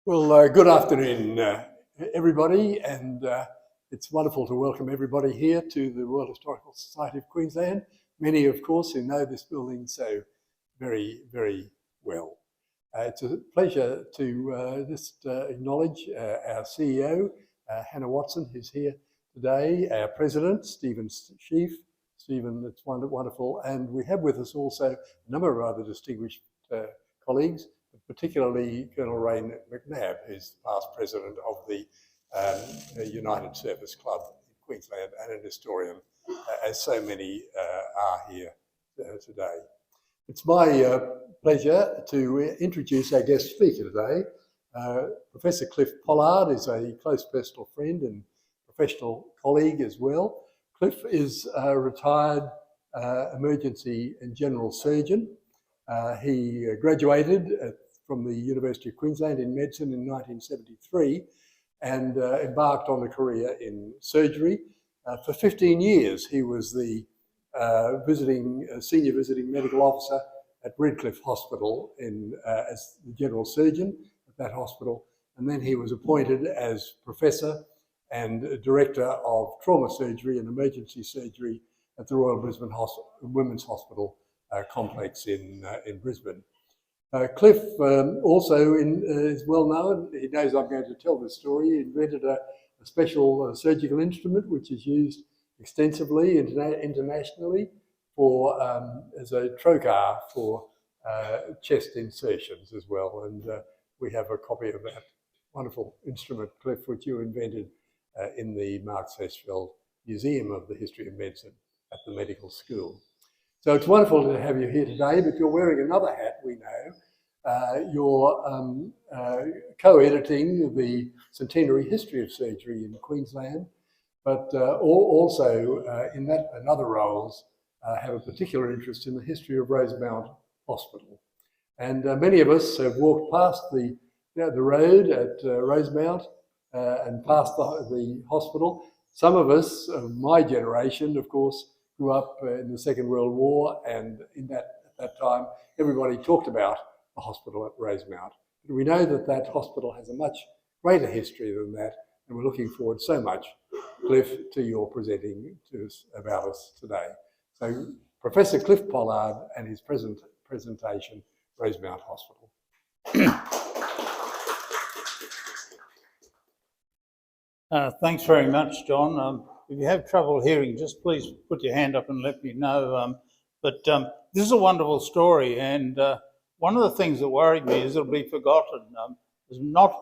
Well, good afternoon, everybody, and it's wonderful to welcome everybody here to the Royal Historical Society of Queensland. Many, of course, who know this building so very, very well. It's a pleasure to just acknowledge our CEO, Hannah Watson, who's here today, our President, Stephen Sheaf. Stephen, it's wonderful. And we have with us also a number of other distinguished colleagues, particularly Colonel Ray McNabb, who's past president of the United Service Club in Queensland and an historian, as so many are here today. It's my pleasure to introduce our guest speaker today. Professor Cliff Pollard is a close personal friend and professional colleague as well. Cliff is a retired emergency and general surgeon. He graduated from the University of Queensland in medicine in 1973 and embarked on a career in surgery. For 15 years, he was the senior visiting medical officer at Redcliffe Hospital as the general surgeon at that hospital. And then he was appointed as professor and director of trauma surgery and emergency surgery at the Royal Brisbane Women's Hospital complex in Brisbane. Cliff also is well known. He knows I'm going to tell this story. He invented a special surgical instrument which is used extensively internationally as a trocar for chest insertions as well. And we have a copy of that wonderful instrument, Cliff, which you invented in the Mark Sesfeld Museum of the History of Medicine at the medical school. So it's wonderful to have you here today, but you're wearing another hat, we know. You're co-editing the Centenary History of Surgery in Queensland, but also in that and other roles have a particular interest in the history of Rosemount Hospital. And many of us have walked past the road at Rosemount and past the hospital. Some of us, of my generation, of course, grew up in the Second World War, and at that time, everybody talked about the hospital at Rosemount. But we know that that hospital has a much greater history than that, and we're looking forward so much, Cliff, to your presenting to us about us today. So, Professor Cliff Pollard and his presentation, Rosemount Hospital. Thanks very much, John. If you have trouble hearing, just please put your hand up and let me know. But this is a wonderful story, and one of the things that worried me is it'll be forgotten. There's not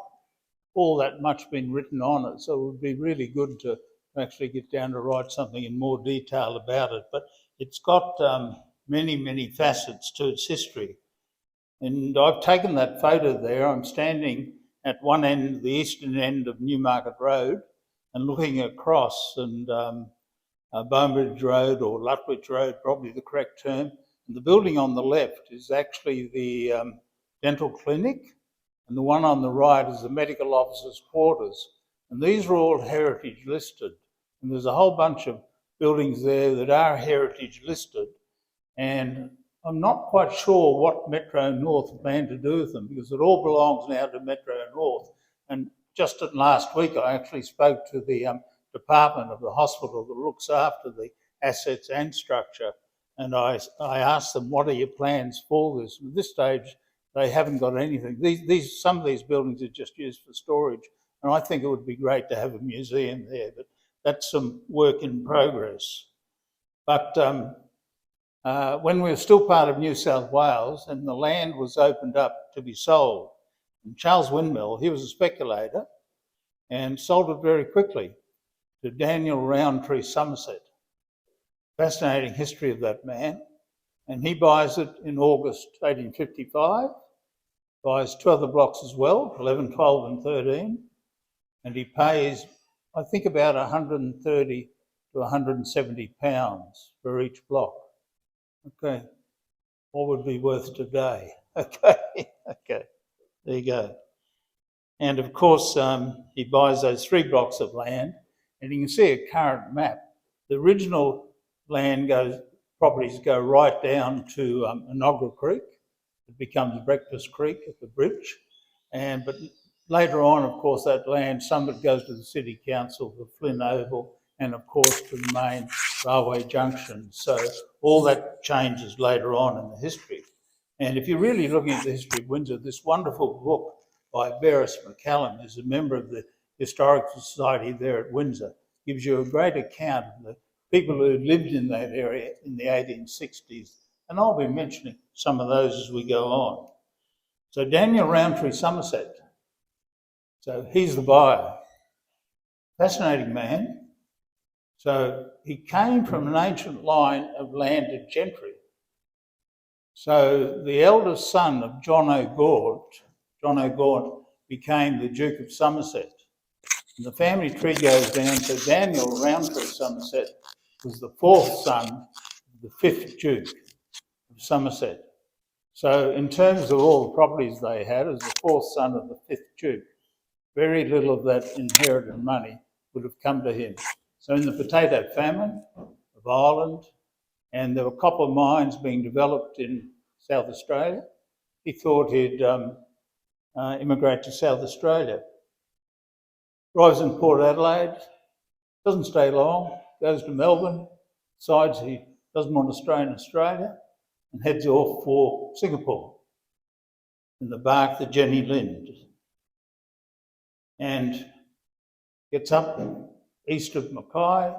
all that much been written on it, so it would be really good to actually get down to write something in more detail about it. But it's got many, many facets to its history. And I've taken that photo there. I'm standing at one end, the eastern end of Newmarket Road, and looking across, and Bonebridge Road, or Lutwich Road, probably the correct term. And the building on the left is actually the dental clinic, and the one on the right is the medical officer's quarters. And these are all heritage listed. And there's a whole bunch of buildings there that are heritage listed. And I'm not quite sure what Metro North plan to do with them, because it all belongs now to Metro North. And just last week, I actually spoke to the department of the hospital that looks after the assets and structure, and I asked them, what are your plans for this? And at this stage, they haven't got anything. Some of these buildings are just used for storage, and I think it would be great to have a museum there, but that's some work in progress. But when we were still part of New South Wales and the land was opened up to be sold, and Charles Windmill, he was a speculator and sold it very quickly to Daniel Rowntree Somerset. Fascinating history of that man. And he buys it in August 1855, buys two other blocks as well, 11, 12 and 13, and he pays, I think, about 130 to 170 pounds for each block. Okay, what would be worth today? Okay, there you go. And of course, he buys those 3 blocks of land, and you can see a current map. The original properties go right down to Enoggera Creek. It becomes Breakfast Creek at the bridge, but later on, of course, that land, some of it goes to the City Council, the Flynn Oval, and of course to the main railway junction. So all that changes later on in the history. And if you're really looking at the history of Windsor, this wonderful book by Beres McCallum, who's a member of the Historical Society there at Windsor, gives you a great account of the people who lived in that area in the 1860s. And I'll be mentioning some of those as we go on. So Daniel Rowntree Somerset. So he's the buyer. Fascinating man. So he came from an ancient line of landed gentry. So the eldest son of John O'Gaunt became the Duke of Somerset. And the family tree goes down to Daniel Rowntree Somerset was the fourth son of the fifth Duke of Somerset. So in terms of all the properties they had, as the fourth son of the fifth Duke, very little of that inherited money would have come to him. So in the potato famine of Ireland, and there were copper mines being developed in South Australia, he thought he'd immigrate to South Australia. Arrives in Port Adelaide, doesn't stay long, goes to Melbourne, decides he doesn't want to stay in Australia, and heads off for Singapore in the bark, the Jenny Lind, and gets up east of Mackay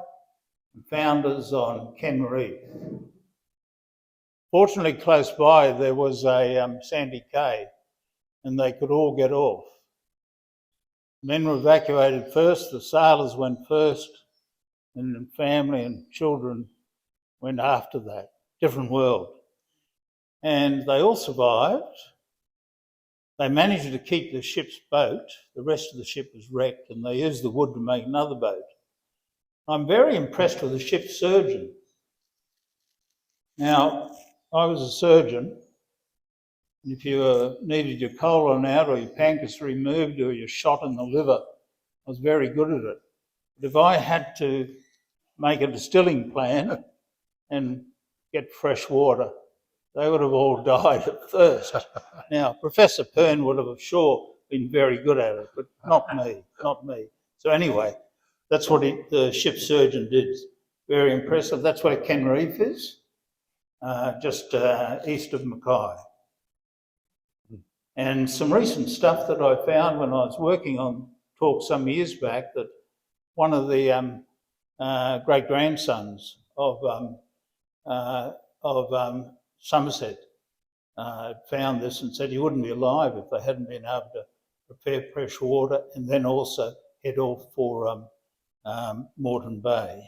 and founders on Ken Reef. Fortunately, close by there was a sandy cay, and they could all get off. Men were evacuated first, the sailors went first, and then family and children went after that. Different world. And they all survived. They managed to keep the ship's boat. The rest of the ship was wrecked, and they used the wood to make another boat. I'm very impressed with the ship's surgeon. Now, I was a surgeon, and if you needed your colon out or your pancreas removed or your shot in the liver, I was very good at it. But if I had to make a distilling plan and get fresh water, they would have all died at first. Now, Professor Pern would have sure been very good at it, but not me. So anyway, that's what the ship surgeon did. Very impressive. That's where Ken Reef is, just east of Mackay. And some recent stuff that I found when I was working on talk some years back, that one of the great-grandsons of Somerset found this and said he wouldn't be alive if they hadn't been able to prepare fresh water and then also head off for Moreton Bay.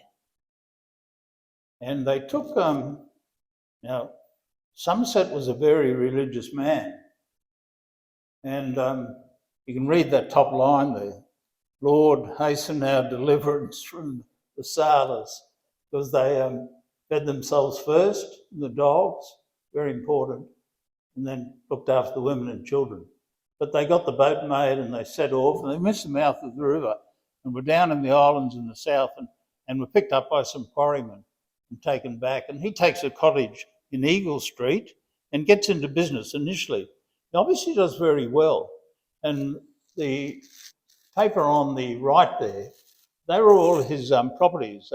And they took, now, Somerset was a very religious man. And you can read that top line there. Lord, hasten our deliverance from the sailors, because they fed themselves first, the dogs, very important, and then looked after the women and children. But they got the boat made and they set off, and they missed the mouth of the river and were down in the islands in the south and were picked up by some quarrymen and taken back. And he takes a cottage in Eagle Street and gets into business initially. He obviously does very well. And the paper on the right there, they were all his properties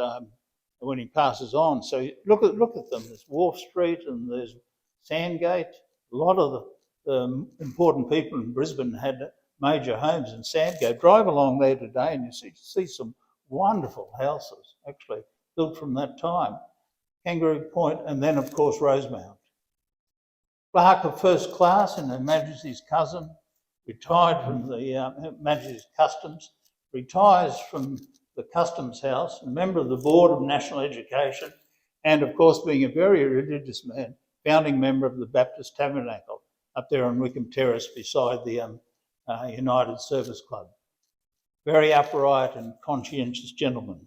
when he passes on. So look at them. There's Wharf Street and there's Sandgate. A lot of the important people in Brisbane had major homes in Sandgate. Drive along there today and you see some wonderful houses, actually, built from that time. Kangaroo Point, and then, of course, Rosemount. Clerk of First Class in Her Majesty's cousin, retired from the Her Majesty's Customs, retires from the Customs House, a member of the Board of National Education, and, of course, being a very religious man, founding member of the Baptist Tabernacle up there on Wickham Terrace beside the United Service Club. Very upright and conscientious gentleman.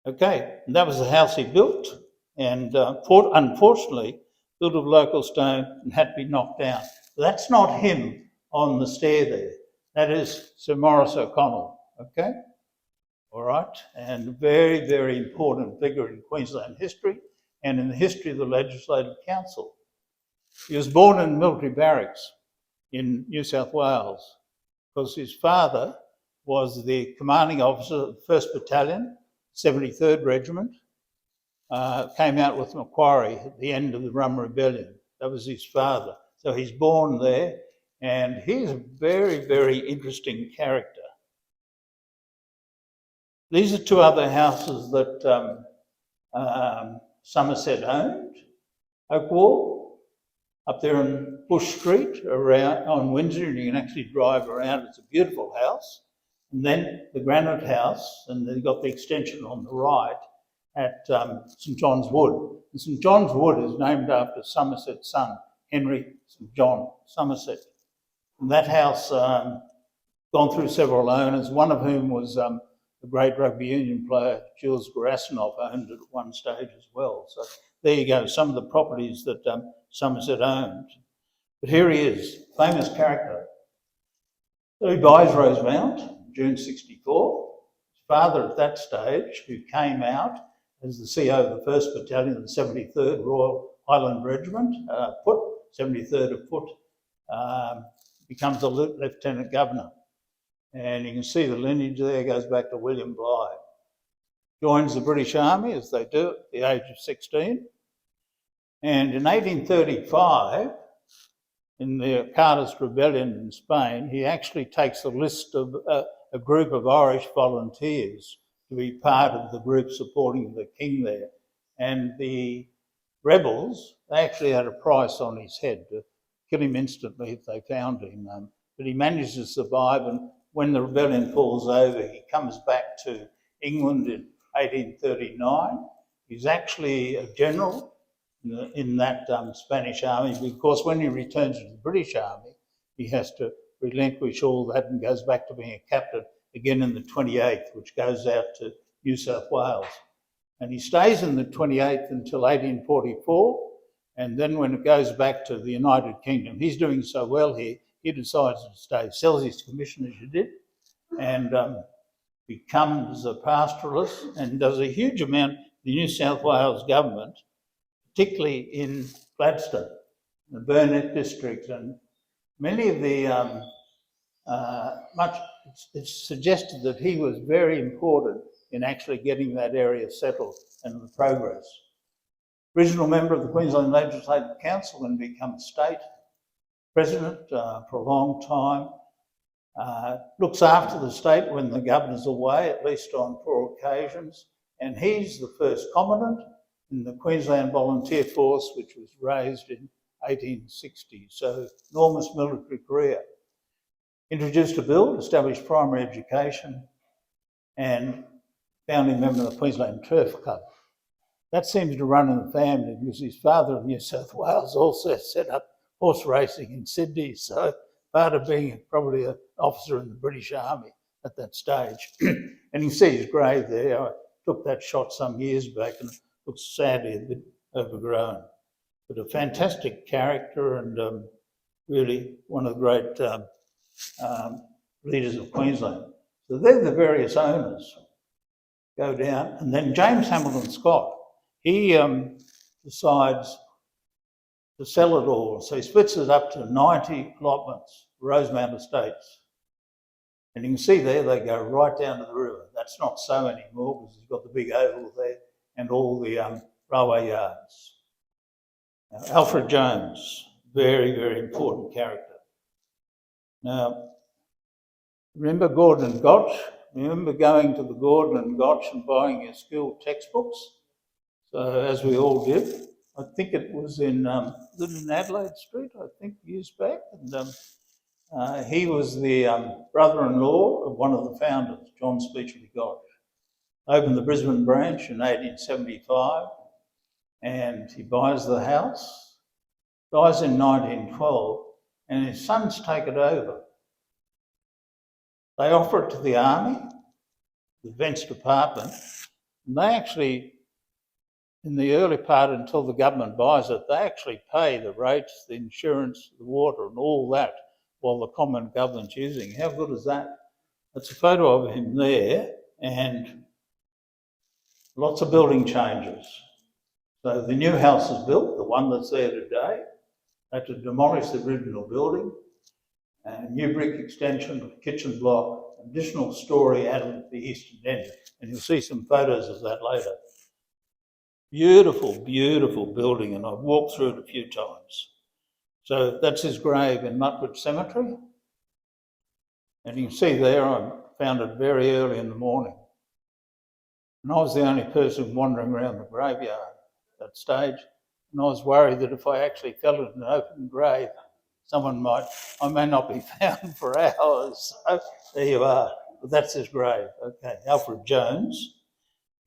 Okay, and that was the house he built, and unfortunately, built of local stone and had to be knocked down. But that's not him on the stair there. That is Sir Maurice O'Connell, okay? All right, and very, very important figure in Queensland history and in the history of the Legislative Council. He was born in military barracks in New South Wales, because his father was the commanding officer of the 1st Battalion, 73rd Regiment, came out with Macquarie at the end of the Rum Rebellion. That was his father. So he's born there, and he's a very, very interesting character. These are two other houses that Somerset owned. Oakwall, up there on Bush Street, around on Windsor, and you can actually drive around. It's a beautiful house. And then the Granite House, and they've got the extension on the right at St John's Wood. And St John's Wood is named after Somerset's son, Henry St John Somerset. And that house gone through several owners, one of whom was the great rugby union player Jules Gerasimov owned it at one stage as well. So there you go, some of the properties that Somerset owned. But here he is, famous character. So he buys Rosemount, June 64. His father at that stage, who came out as the CO of the 1st Battalion of the 73rd Royal Highland Regiment, Foot, 73rd of Foot, becomes the Lieutenant Governor. And you can see the lineage there goes back to William Bligh. Joins the British Army, as they do at the age of 16. And in 1835, in the Carlist Rebellion in Spain, he actually takes a list of a group of Irish volunteers to be part of the group supporting the king there. And the rebels, they actually had a price on his head to kill him instantly if they found him. But he manages to survive, and when the rebellion falls over, he comes back to England in 1839. He's actually a general in that Spanish army, because when he returns to the British Army, he has to relinquish all that and goes back to being a captain again in the 28th, which goes out to New South Wales. And he stays in the 28th until 1844, and then when it goes back to the United Kingdom, he's doing so well here, he decides to stay, sells his commission as you did, and becomes a pastoralist and does a huge amount in the New South Wales government, particularly in Gladstone, the Burnett district, and many of the, it's suggested that he was very important in actually getting that area settled and the progress. Original member of the Queensland Legislative Council and become state president for a long time. Looks after the state when the governor's away, at least on 4 occasions, and he's the first commandant in the Queensland Volunteer Force, which was raised in 1860. So enormous military career. Introduced a bill to establish primary education, and founding member of the Queensland Turf Club. That seems to run in the family because his father in New South Wales also set up horse racing in Sydney. So part of being probably an officer in the British Army at that stage. And you can see his grave there. I took that shot some years back and it looks sadly a bit overgrown. But a fantastic character and really one of the great leaders of Queensland. So they're the various owners. Go down, and then James Hamilton Scott, he decides to sell it all. So he splits it up to 90 allotments, Rosemount Estates. And you can see there, they go right down to the river. That's not so anymore because he's got the big oval there and all the railway yards. Now, Alfred Jones, very, very important character. Now, remember Gordon and Gotch? Remember going to the Gordon and Gotch and buying your school textbooks? So, as we all did. I think it was in Adelaide Street, I think, years back. And he was the brother-in-law of one of the founders, John Speechley Gotch. Opened the Brisbane branch in 1875, and he buys the house, dies in 1912, and his sons take it over. They offer it to the Army, the Defence Department, and they actually, in the early part until the government buys it, they actually pay the rates, the insurance, the water and all that while the common government's using. How good is that? That's a photo of him there, and lots of building changes. So the new house is built, the one that's there today. They had to demolish the original building, new brick extension of the kitchen block, additional story added at the eastern end. And you'll see some photos of that later. Beautiful, beautiful building, and I've walked through it a few times. So that's his grave in Mutwood Cemetery. And you can see there, I found it very early in the morning. And I was the only person wandering around the graveyard at that stage. And I was worried that if I actually fell in an open grave, I may not be found for hours. So there you are. But that's his grave. Okay, Alfred Jones.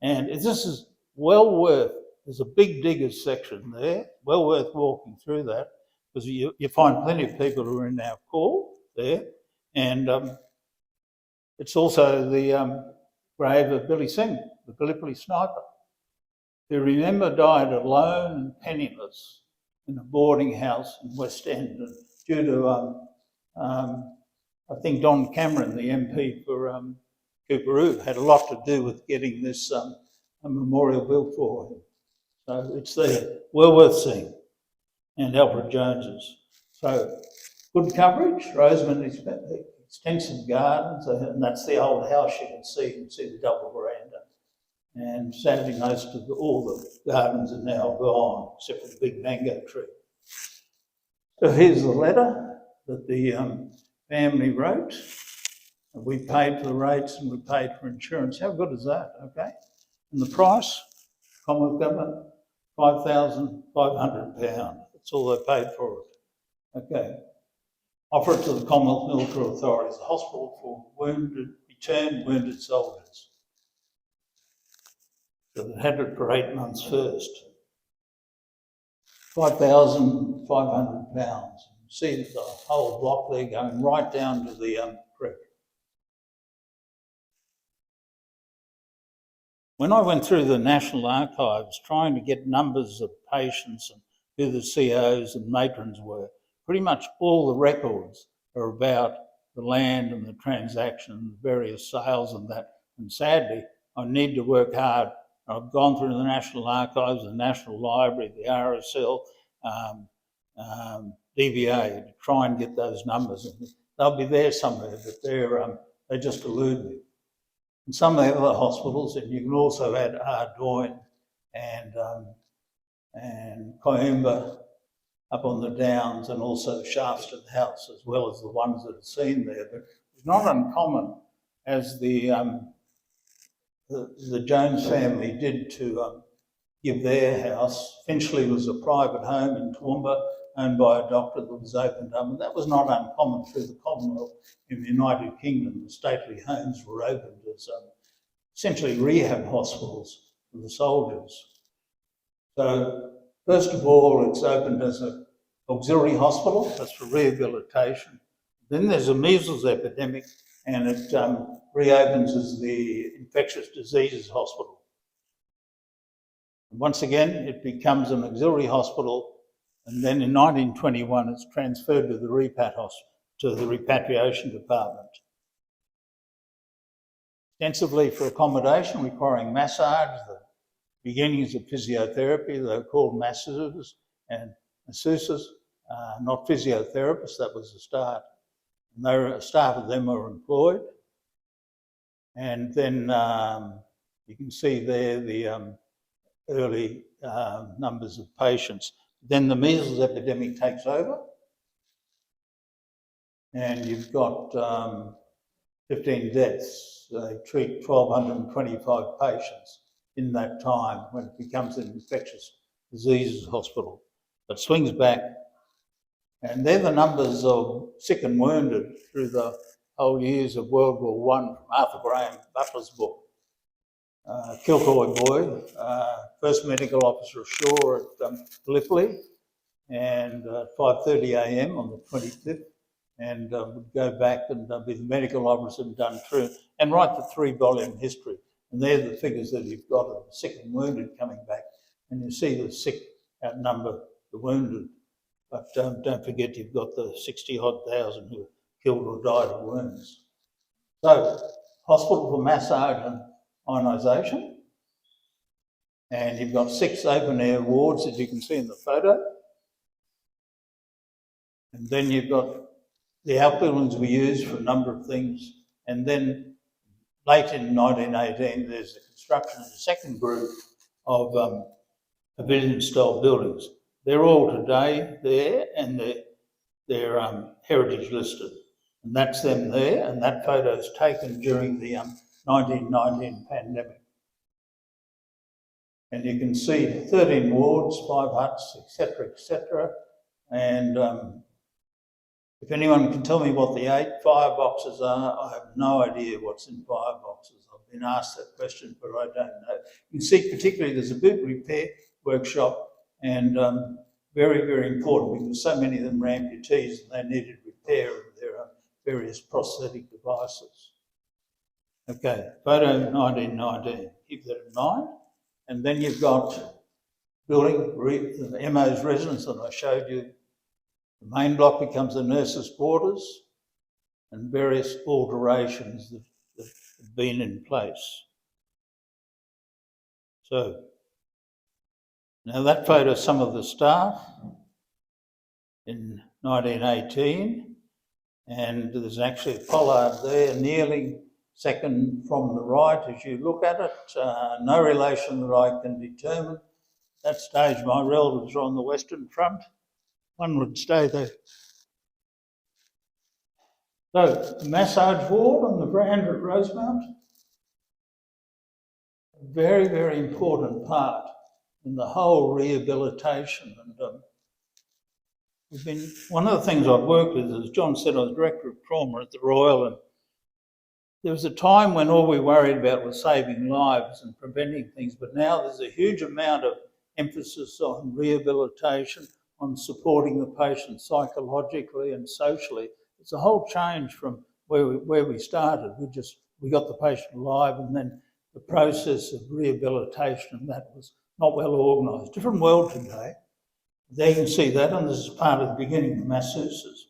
And this is well worth, there's a big diggers section there, well worth walking through that, because you find plenty of people who are in our corps there. And it's also the grave of Billy Singh, the Gallipoli sniper, who, remember, died alone and penniless in a boarding house in West End, and due to, I think Don Cameron, the MP for Coorparoo, had a lot to do with getting this a memorial built for him. So it's there, well worth seeing. And Alfred Jones's. So good coverage, Rosemount extensive gardens, and that's the old house you can see the double veranda. And sadly, most of all the gardens are now gone, except for the big mango tree. So here's the letter that the family wrote. We paid for the rates and we paid for insurance. How good is that? Okay. And the price, Commonwealth Government, £5,500. That's all they paid for it. Okay. Offer it to the Commonwealth Military Authorities, the hospital for returned wounded soldiers. So they had it for 8 months first. £5,500. See the whole block there going right down to the creek. When I went through the National Archives trying to get numbers of patients and who the COs and matrons were, pretty much all the records are about the land and the transaction, various sales and that. And sadly, I need to work hard. I've gone through the National Archives, the National Library, the RSL, DVA to try and get those numbers. And they'll be there somewhere, but they just elude me. And some of the other hospitals, and you can also add Ardoyne and Coimbra up on the Downs, and also Shaftesbury House, as well as the ones that are seen there. But it's not uncommon, as the Jones family did to give their house. Finchley was a private home in Toowoomba, owned by a doctor that was opened up, and that was not uncommon through the Commonwealth. In the United Kingdom, the stately homes were opened as essentially rehab hospitals for the soldiers. So, first of all, it's opened as an auxiliary hospital, that's for rehabilitation. Then there's a measles epidemic, and it reopens as the infectious diseases hospital. And once again, it becomes an auxiliary hospital, and then in 1921, it's transferred to the repatriation department. Extensively for accommodation, requiring massage, the beginnings of physiotherapy. They were called masseuses and masseuses, not physiotherapists. That was the start. And staff of them were employed. And then you can see there the early numbers of patients. Then the measles epidemic takes over, and you've got 15 deaths. They treat 1,225 patients in that time when it becomes an infectious diseases hospital. It swings back, and they're the numbers of sick and wounded through the whole years of World War I, from Arthur Graham Butler's book. Kilcoy Boy, first medical officer ashore at Gallipoli, and 5:30 a.m. on the 25th, and would go back and be the medical officer and done through, and write the 3-volume history. And they're the figures that you've got of sick and wounded coming back. And you see the sick outnumber the wounded. But don't forget you've got the 60-odd thousand who were killed or died of wounds. So, hospital for massage and ionisation. And you've got 6 open-air wards, as you can see in the photo. And then you've got the outbuildings were used for a number of things. And then late in 1918, there's the construction of the second group of pavilion-style buildings. They're all today there, and they're heritage listed. And that's them there, and that photo is taken during the 1919 pandemic. And you can see 13 wards, 5 huts, etc., etc. And if anyone can tell me what the 8 fireboxes are, I have no idea what's in fireboxes. I've been asked that question, but I don't know. You can see particularly there's a boot repair workshop, and very, very important because so many of them were amputees and they needed repair of their various prosthetic devices. Okay, photo 1919. Keep that in mind. And then you've got building, the MO's residence that I showed you. The main block becomes the nurses' quarters and various alterations that have been in place. So, now that photo is some of the staff in 1918, and there's actually a Pollard there kneeling second from the right as you look at it. No relation that I can determine. At that stage, my relatives were on the Western Front. One would stay there. So, the massage ward on the veranda at Rosemount, a very, very important part in the whole rehabilitation. And one of the things I've worked with, as John said, I was Director of Trauma at the Royal, and there was a time when all we worried about was saving lives and preventing things, but now there's a huge amount of emphasis on rehabilitation, on supporting the patient psychologically and socially. It's a whole change from where we started. We got the patient alive, and then the process of rehabilitation, and that was not well organised. Different world today. There you can see that, and this is part of the beginning of masseuses.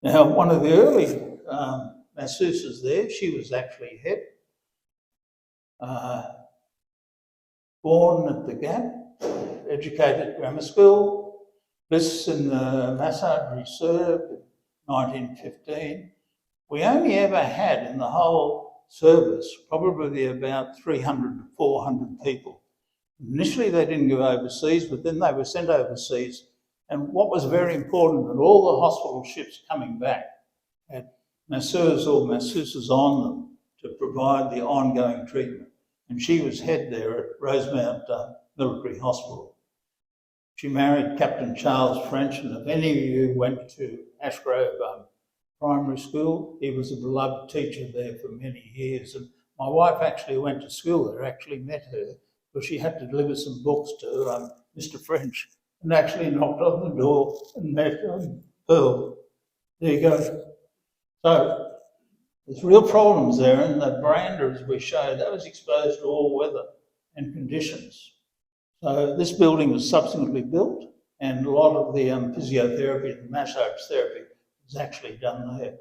Now, one of the early masseuses there, she was actually Het, born at the Gap, educated at grammar school, Bliss in the massage reserve in 1915. We only ever had in the whole service probably about 300 to 400 people. Initially they didn't go overseas, but then they were sent overseas. And what was very important, that all the hospital ships coming back had masseurs or masseuses on them to provide the ongoing treatment. And she was head there at Rosemount Military Hospital. She married Captain Charles French, and if any of you went to Ashgrove Primary School, he was a beloved teacher there for many years. And my wife actually went to school there, actually met her, because she had to deliver some books to Mr. French, and actually knocked on the door and met Pearl. There you go. So there's real problems there, and the veranda, as we showed, that was exposed to all weather and conditions. So this building was subsequently built, and a lot of the physiotherapy and massage therapy was actually done there.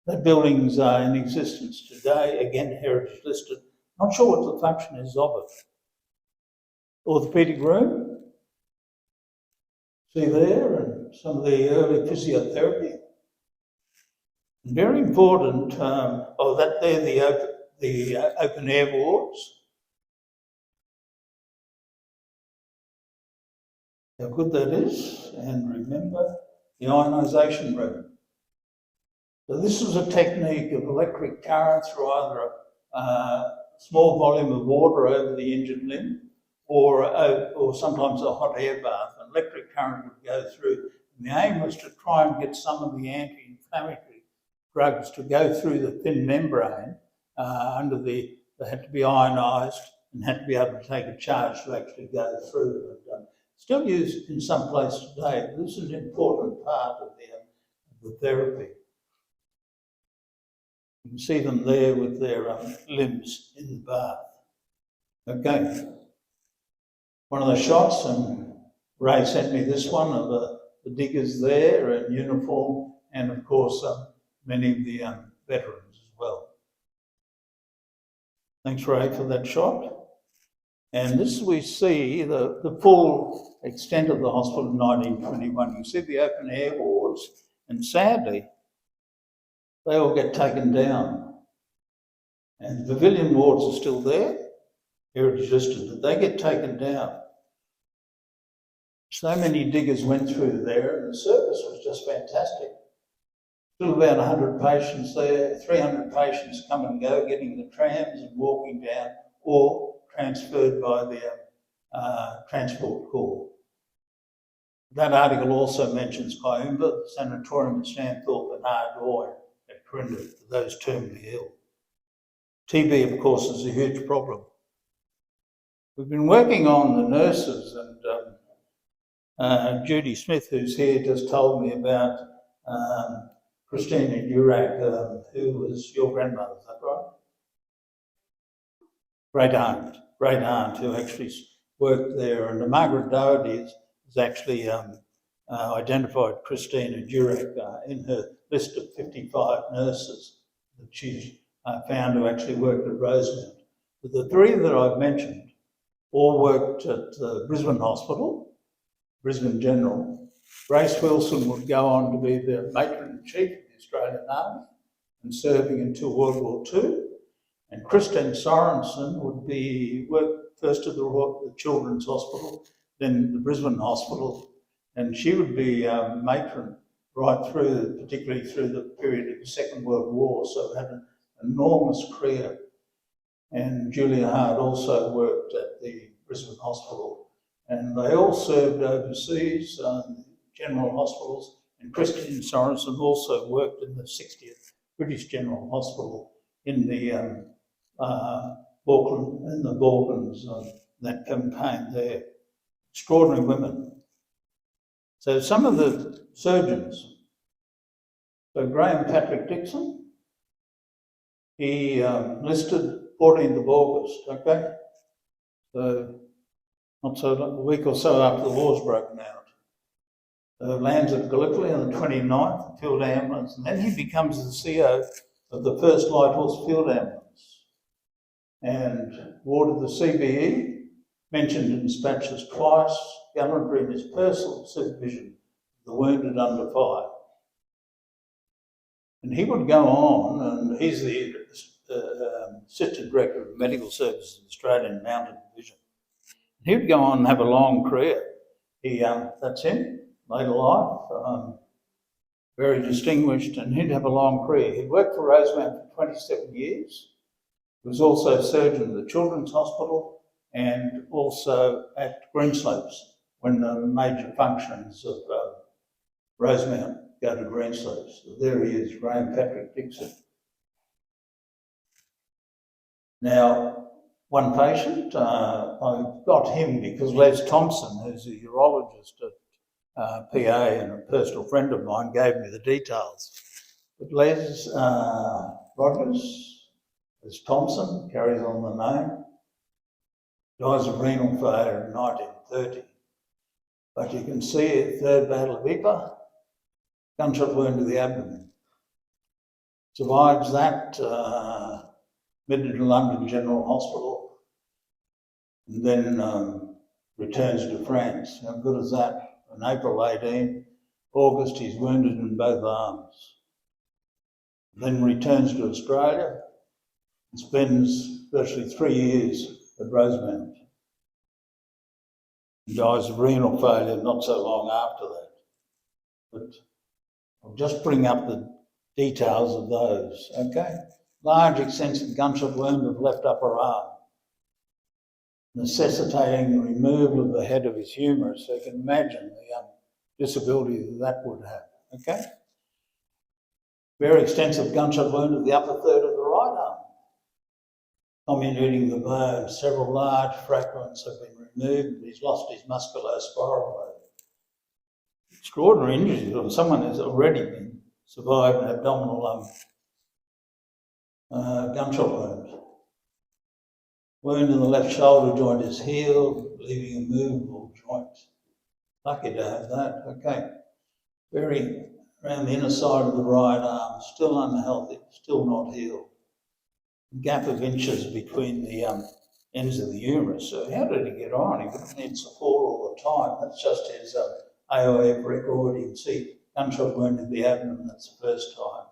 That building's in existence today, again heritage listed. Not sure what the function is of it. Orthopaedic room, see there, and some of the early physiotherapy. Very important, that there, the open air wards. How good that is, and remember the ionisation room. So this is a technique of electric current through either a small volume of water over the injured limb, or sometimes a hot air bath. An electric current would go through. And the aim was to try and get some of the anti-inflammatory drugs to go through the thin membrane they had to be ionised and had to be able to take a charge to actually go through. Still used in some places today. This is an important part of the therapy. You can see them there with their limbs in the bath. Okay. One of the shots, and Ray sent me this one of the diggers there in uniform, and of course many of the veterans as well. Thanks, Ray, for that shot. And this we see the full extent of the hospital in 1921. You see the open air wards, And sadly, they all get taken down. And pavilion wards are still there, heritage listed, but they get taken down. So many diggers went through there, and the service was just fantastic. Still about 100 patients there, 300 patients come and go, getting the trams and walking down, or transferred by their transport corps. That article also mentions Kiumba, Sanatorium at Stanthorpe and Ardoi at Corinda for those terminally ill. TB, of course, is a huge problem. We've been working on the nurses, and Judy Smith, who's here, just told me about Christina Durack, who was your grandmother, is that right? Great aunt, who actually worked there. And Margaret Doherty has actually identified Christina Durack in her list of 55 nurses that she's found who actually worked at Rosemount. But the three that I've mentioned all worked at the Brisbane Hospital, Brisbane General. Grace Wilson would go on to be the matron-in-chief of the Australian Army and serving until World War II. And Christine Sorensen would work first at the Children's Hospital, then the Brisbane Hospital, and she would be matron right through, particularly through the period of the Second World War, so had an enormous career. And Julia Hart also worked at the Brisbane Hospital, and they all served overseas, general hospitals, and Christine Sorensen also worked in the 60th British General Hospital in the Balkans, that campaign there. Extraordinary women. So some of the surgeons. So Graham Patrick Dixon, he listed 14th of August, okay? So not so long, a week or so after the war's broken out. Lands at Gallipoli on the 29th, field ambulance, and then he becomes the CEO of the first Light Horse Field Ambulance. And warded the CBE, mentioned in dispatches twice, gallantry in his personal supervision of the wounded under fire. And he would go on, and he's the Assistant Director of Medical Services of the Australian Mounted Division. He would go on and have a long career. That's him, later life, very distinguished, and he'd have a long career. He'd worked for Rosemount for 27 years. He was also a surgeon at the Children's Hospital and also at Greenslopes when the major functions of Rosemount go to Greenslopes. So there he is, Graham Patrick Dixon. Now, one patient, I got him because Les Thompson, who's a urologist at PA and a personal friend of mine, gave me the details. But Les Rogers, as Thompson, carries on the name, dies of renal failure in 1930. But you can see it, Third Battle of Ypres, gunshot wound to the abdomen. Survives that, admitted to London General Hospital, and then returns to France. How good is that? On April 18, August, he's wounded in both arms. Then returns to Australia, and spends virtually 3 years at Rosemount. And dies of renal failure not so long after that. But I'll just bring up the details of those, okay? Large extensive gunshot wound of left upper arm, necessitating the removal of the head of his humerus, so you can imagine the disability that would have, okay? Very extensive gunshot wound of the upper third of the right arm, comminuting the bone. Several large fragments have been removed. He's lost his musculoskeletal bone. Extraordinary injuries from someone who's already been survived an abdominal gunshot wound. Wound in the left shoulder joint is healed, leaving a movable joint. Lucky to have that, okay. Very around the inner side of the right arm, still unhealthy, still not healed. Gap of inches between the ends of the humerus. So how did he get on? He would need support all the time. That's just his AIF record. You can see gunshot wound in the abdomen, that's the first time.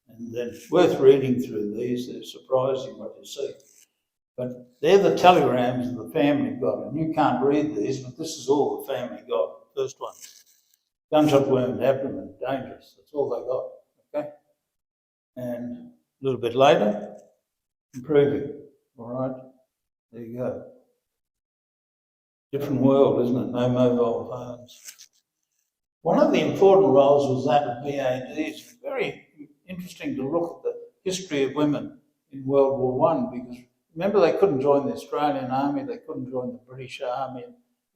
And then worth reading through these, they're surprising what you see. But they're the telegrams the family got, and you can't read these, but this is all the family got. First one, gunshot wound, abdomen, dangerous. That's all they got, okay? And a little bit later, improving, all right? There you go. Different world, isn't it? No mobile phones. One of the important roles was that of VADs. It's very interesting to look at the history of women in World War I, because remember, they couldn't join the Australian Army, they couldn't join the British Army.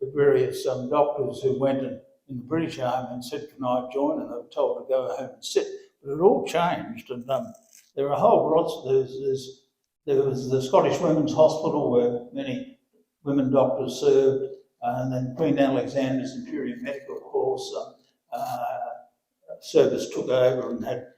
The various doctors who went in the British Army and said, "Can I join?" And they were told to go home and sit. But it all changed, and there were a whole lot. There was the Scottish Women's Hospital where many women doctors served, and then Queen Alexander's Imperial Medical Course service took over and had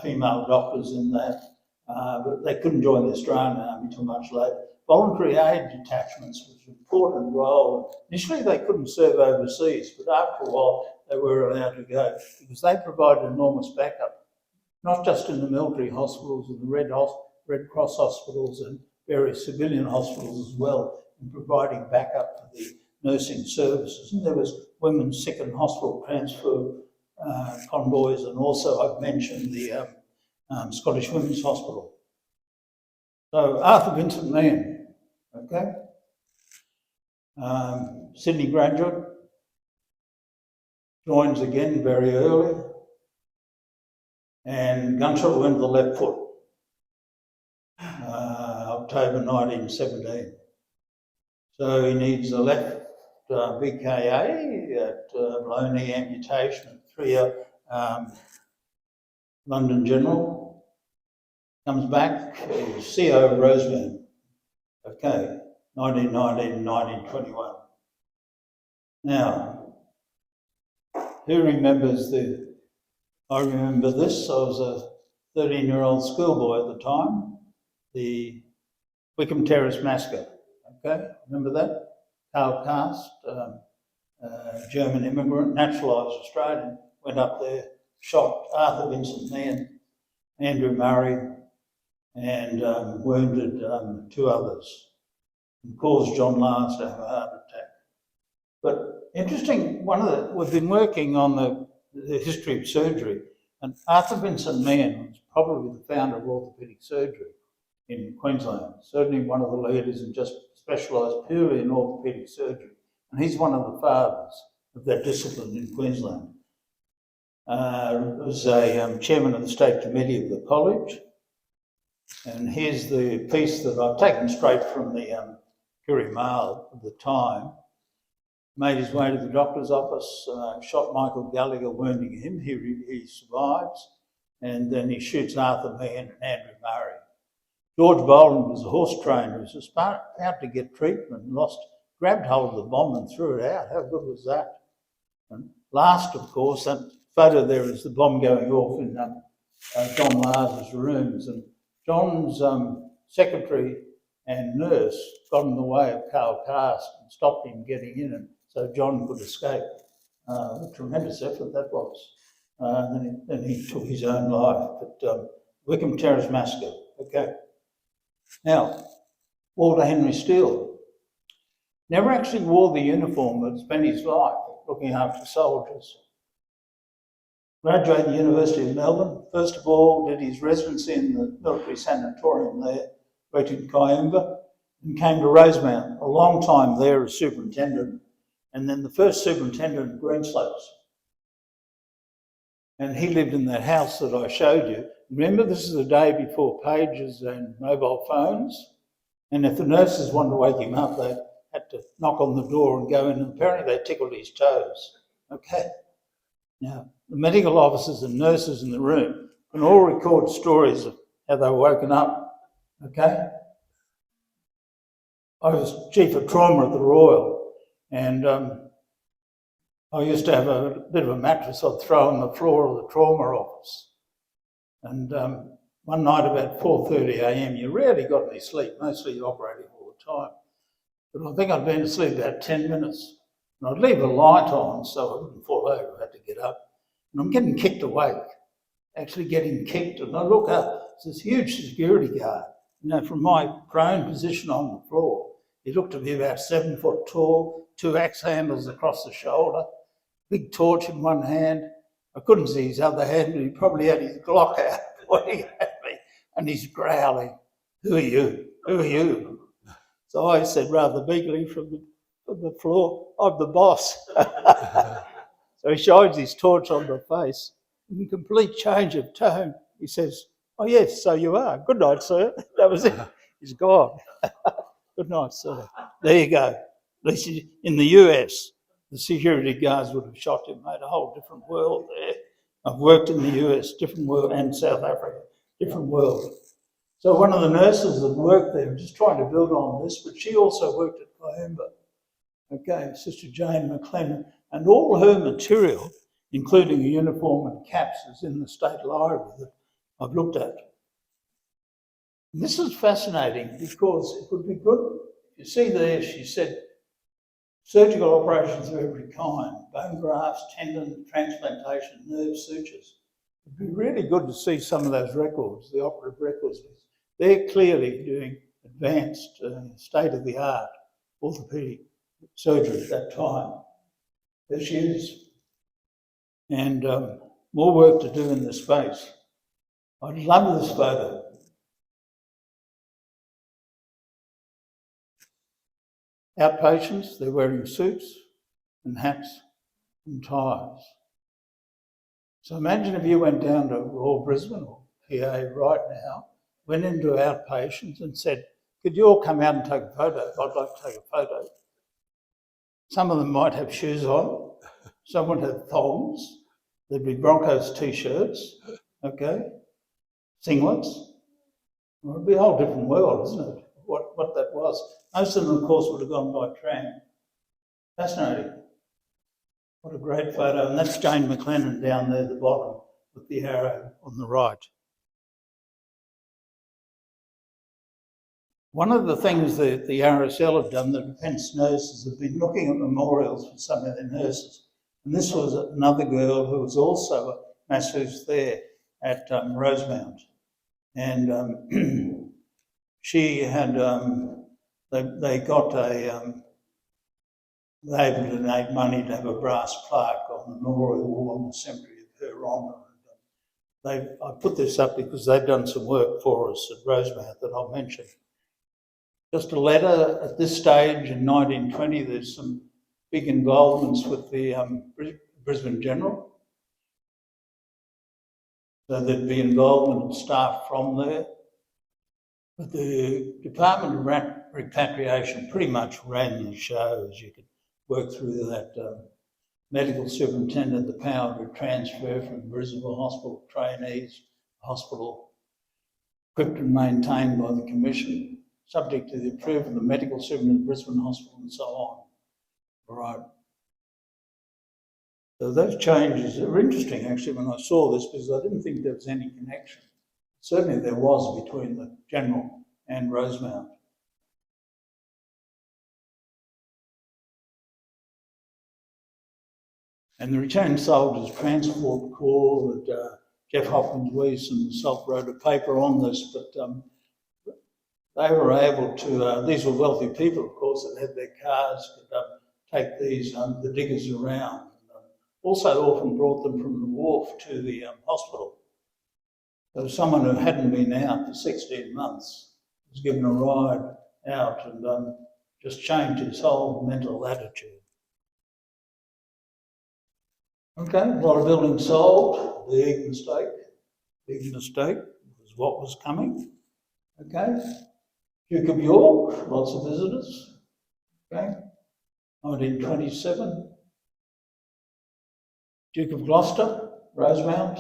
female doctors in that. But they couldn't join the Australian Army until much later. Voluntary aid detachments was an important role. Initially, they couldn't serve overseas, but after a while, they were allowed to go because they provided enormous backup, not just in the military hospitals and the Red Cross hospitals and various civilian hospitals as well, in providing backup for the nursing services. And there was women's sick and hospital transfer convoys, and also I've mentioned the Scottish Women's Hospital. So Arthur Vincent Meehan, okay? Sydney graduate, joins again very early, and gunshot wound to the left foot, October 1917. So he needs a left VKA at below knee amputation at 3 London General. Comes back, CO of Rosemount. Okay, 1919, 1921. Now, who remembers I remember this. I was a 13-year-old schoolboy at the time. The Wickham Terrace Massacre. Okay, remember that? Karl Karst, German immigrant, naturalised Australian, went up there, shot Arthur Vincent Meehan, Andrew Murray, and wounded 2 others, and caused John Lance to have a heart attack. But interesting, we've been working on the history of surgery, and Arthur Vincent Meehan was probably the founder of orthopaedic surgery in Queensland, certainly one of the leaders and just specialised purely in orthopaedic surgery. And he's one of the fathers of that discipline in Queensland. Was a chairman of the State Committee of the college. And here's the piece that I've taken straight from the Courier Mail of the time. Made his way to the doctor's office, shot Michael Gallagher, wounding him. He survives. And then he shoots Arthur Meehan and Andrew Murray. George Boland was a horse trainer who was about to get treatment and grabbed hold of the bomb and threw it out. How good was that? And last, of course, that photo there is the bomb going off in John Lars's rooms. And John's secretary and nurse got in the way of Karl Karst and stopped him getting in, and so John could escape. A tremendous effort that was. Then he took his own life. But Wickham Terrace Massacre, okay. Now, Walter Henry Steele never actually wore the uniform, but spent his life looking after soldiers. Graduated the University of Melbourne. First of all, did his residency in the military sanatorium there, worked in Kayumba, and came to Rosemount, a long time there as superintendent, and then the first superintendent of Greenslopes. And he lived in that house that I showed you. Remember, this is the day before pages and mobile phones, and if the nurses wanted to wake him up, they had to knock on the door and go in, and apparently they tickled his toes. Okay. Now, the medical officers and nurses in the room can all record stories of how they were woken up. Okay. I was chief of trauma at the Royal, and I used to have a bit of a mattress I'd throw on the floor of the trauma office. And one night about 4:30 a.m, you rarely got any sleep, mostly you're operating all the time. But I think I'd been asleep about 10 minutes. And I'd leave the light on so I wouldn't fall over, I had to get up. and I'm getting kicked awake, actually getting kicked. And I look up, it's this huge security guard, from my prone position on the floor. He looked to be about 7 foot tall, 2 axe handles across the shoulder, big torch in one hand. I couldn't see his other hand, but he probably had his Glock out pointing at me, and he's growling, "Who are you? Who are you?" So I said rather bigly from the floor, "I'm the boss." So he shines his torch on the face. In complete change of tone, he says, "Oh yes, so you are. Good night, sir." That was it. He's gone. Good night, sir. There you go. At least in the US, the security guards would have shot him, made a whole different world there. I've worked in the US, different world, and South Africa, different world. So one of the nurses that worked there, just trying to build on this, but she also worked at Coimba. Okay, Sister Jane McLennan, and all her material, including a uniform and caps, is in the State Library that I've looked at. And this is fascinating because it would be good. You see there, she said, surgical operations of every kind, bone grafts, tendon, transplantation, nerve sutures. It'd be really good to see some of those records, the operative records. They're clearly doing advanced, state-of-the-art orthopaedic surgery at that time. There she is. And more work to do in this space. I love this photo. Outpatients, they're wearing suits and hats and ties. So imagine if you went down to Royal Brisbane or PA right now, went into outpatients and said, "Could you all come out and take a photo? I'd like to take a photo." Some of them might have shoes on, some would have thongs, there'd be Broncos t-shirts, okay, singlets. Well, it'd be a whole different world, isn't it? What that was. Most of them, of course, would have gone by tram. Fascinating. What a great photo. And that's Jane McLennan down there at the bottom with the arrow on the right. One of the things that the RSL have done, the defence nurses, have been looking at memorials for some of their nurses. And this was another girl who was also a masseuse there at Rosemount. And she had, they got they able to donate money to have a brass plaque on the memorial wall on the cemetery of her honour. I put this up because they've done some work for us at Rosemount that I'll mention. Just a letter at this stage in 1920, there's some big involvements with the Brisbane General. So there'd be involvement of staff from there. But the Department of Repatriation pretty much ran the show, as you could work through that. Medical superintendent, the power to transfer from Brisbane Hospital trainees, hospital equipped and maintained by the Commission, subject to the approval of the medical superintendent of Brisbane Hospital and so on. All right. So those changes are interesting actually when I saw this because I didn't think there was any connection. Certainly there was between the General and Rosemount. And the Returned Soldiers Transport Corps that Jeff Hopkins-Weiss and myself wrote a paper on this, but they were able to, these were wealthy people, of course, that had their cars, could take these, the diggers around. Also often brought them from the wharf to the hospital. So someone who hadn't been out for 16 months was given a ride out and just changed his whole mental attitude. Okay, a lot of buildings sold. The Egan Estate. Egan Estate was what was coming. Okay. Duke of York, lots of visitors. Okay. 1927. Duke of Gloucester, Rosemount.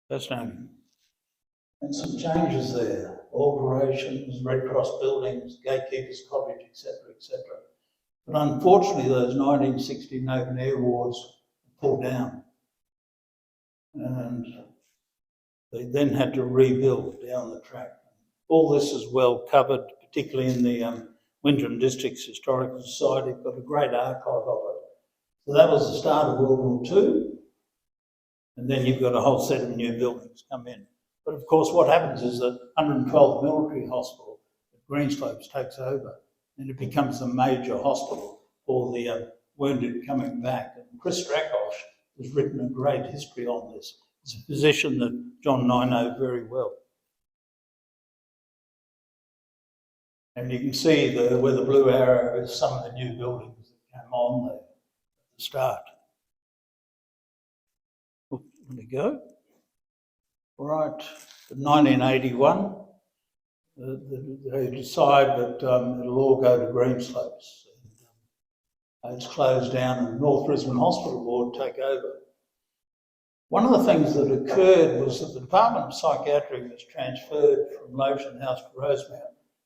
Fascinating. And some changes there. Alterations, Red Cross buildings, Gatekeepers Cottage, etc., etc. But unfortunately, those 1916 open air wards were pulled down. And they then had to rebuild down the track. All this is well covered, particularly in the Wyndham Districts Historical Society. Got a great archive of it. So that was the start of World War II. And then you've got a whole set of new buildings come in. But of course, what happens is that 112 Military Hospital at Greenslopes takes over, and it becomes a major hospital for the wounded coming back. And Chris Dracosh has written a great history on this. It's a position that John and I know very well. And you can see where the blue arrow is some of the new buildings that came on there at the start. There we go. All right, in 1981, they decide that it'll all go to Greenslopes. It's closed down and North Brisbane Hospital Board take over. One of the things that occurred was that the Department of Psychiatry was transferred from Lotion House to Rosemount.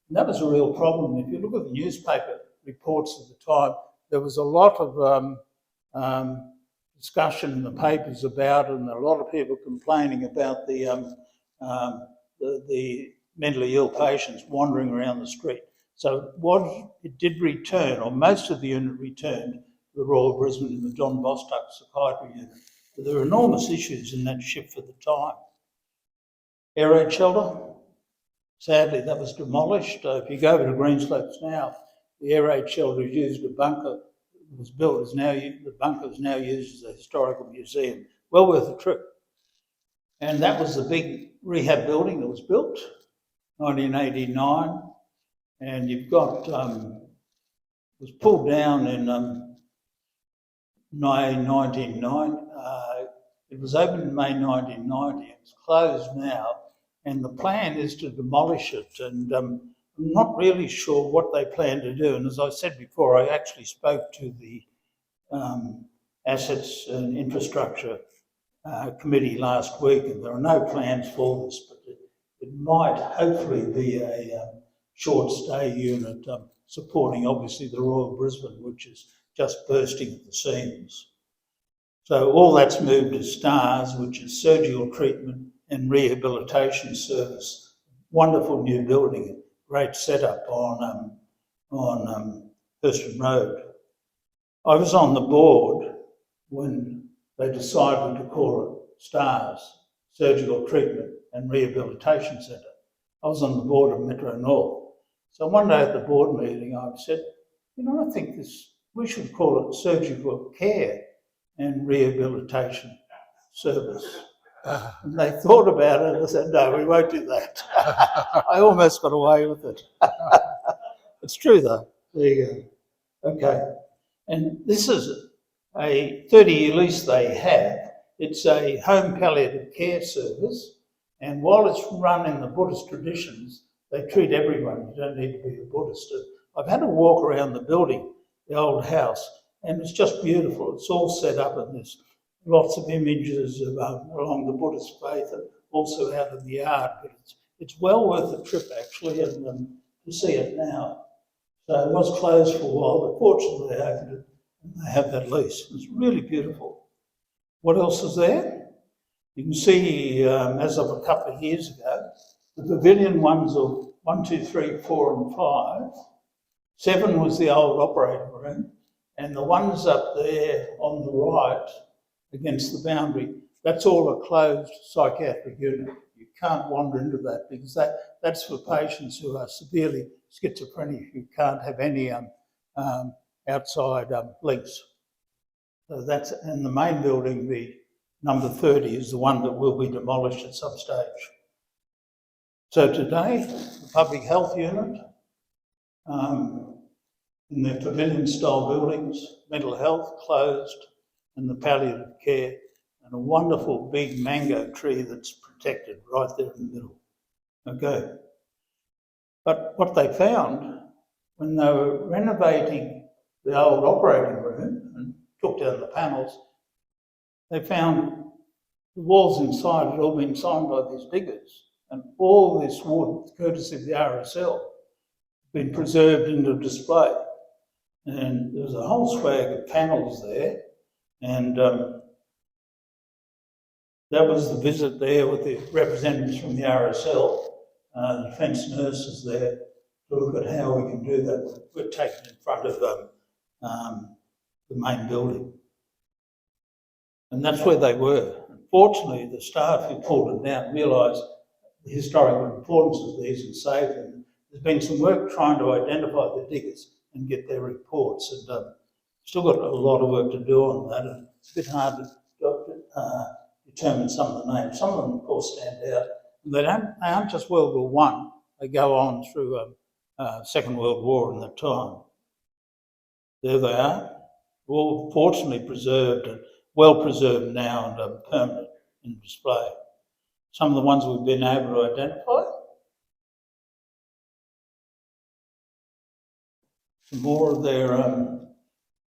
And that was a real problem. If you look at the newspaper reports at the time, there was a lot of discussion in the papers about it, and a lot of people complaining about the mentally ill patients wandering around the street. So it did return, or most of the unit returned to the Royal Brisbane in the John Bostock Psychiatry Unit. But there were enormous issues in that shift at the time. Air raid shelter, sadly that was demolished. If you go over to Greenslopes now, the air raid shelter is used, a bunker was built, the bunker is now used as a historical museum. Well worth a trip. And that was the big rehab building that was built, 1989. And you've got, it was pulled down in 1990. It was opened in May 1990. It's closed now. And the plan is to demolish it. And I'm not really sure what they plan to do. And as I said before, I actually spoke to the Assets and Infrastructure Committee last week, and there are no plans for this, but it might hopefully be a short stay unit supporting obviously the Royal Brisbane, which is just bursting at the seams. So all that's moved to STARS, which is Surgical Treatment and Rehabilitation Service. Wonderful new building, great setup on Thurston Road. I was on the board when they decided to call it STARS, Surgical Treatment and Rehabilitation Centre. I was on the board of Metro North. So one day at the board meeting, I said, I think we should call it Surgical Care and Rehabilitation Service. And they thought about it and said, no, we won't do that. I almost got away with it. It's true though. There you go. Okay. And this is a 30-year lease they have. It's a home palliative care service. And while it's run in the Buddhist traditions, they treat everyone. You don't need to be a Buddhist. I've had a walk around the building, the old house, and it's just beautiful. It's all set up and there's lots of images of, along the Buddhist faith and also out in the yard. But it's well worth a trip actually, and to see it now. So it was closed for a while, but fortunately they opened it and they have that lease. It's really beautiful. What else is there? You can see, as of a couple of years ago, the pavilion ones of 1, 2, 3, 4 and 5. 7 was the old operating room, and the ones up there on the right against the boundary, that's all a closed psychiatric unit. You can't wander into that because that's for patients who are severely schizophrenic, who can't have any outside links. So that's in the main building. The number 30 is the one that will be demolished at some stage. So today, the public health unit, in their pavilion-style buildings, mental health closed, and the palliative care, and a wonderful big mango tree that's protected right there in the middle. Okay. But what they found, when they were renovating the old operating room and took down the panels, they found the walls inside had all been signed by these diggers, and all this wood, courtesy of the RSL, had been preserved into display. And there was a whole swag of panels there, and that was the visit there with the representatives from the RSL, the defence nurses there, to look at how we can do that. We're taken in front of the main building. And that's where they were. Unfortunately, the staff who pulled it down realised the historical importance of these and saved them. There's been some work trying to identify the diggers and get their reports, and still got a lot of work to do on that. And it's a bit hard to determine some of the names. Some of them, of course, stand out. And they aren't just World War One. They go on through Second World War in that time. There they are, all fortunately preserved and well preserved now and permanent in display. Some of the ones we've been able to identify. Some more of their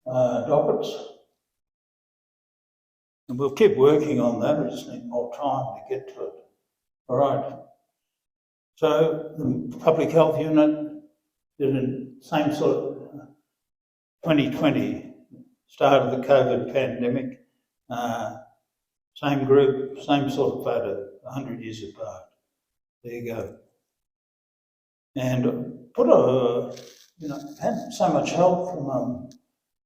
dockets. And we'll keep working on that, we just need more time to get to it. All right. So the Public Health Unit did the same sort of 2020, start of the COVID pandemic. Same group, same sort of photo, 100 years apart. There you go. And had so much help from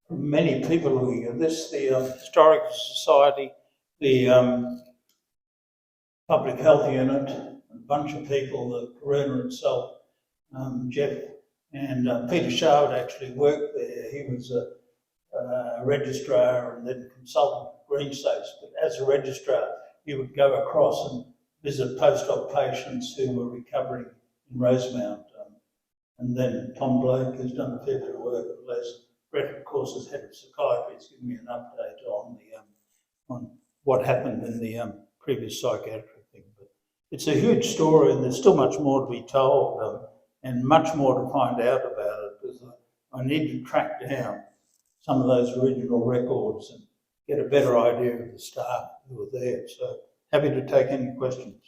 many people looking at this, the Historical Society, the Public Health Unit, a bunch of people, the coroner himself, Jeff, and Peter Sharwood actually worked there. He was a registrar and then consultant at Green States. But as a registrar, he would go across and visit post-op patients who were recovering in Rosemount. And then Tom Blake, who's done a fair bit of work at Les Brett, of course, as head of psychiatry, has given me an update on what happened in the previous psychiatric thing. But it's a huge story, and there's still much more to be told, and much more to find out about it, because I need to track down some of those original records and get a better idea of the staff who were there. So happy to take any questions.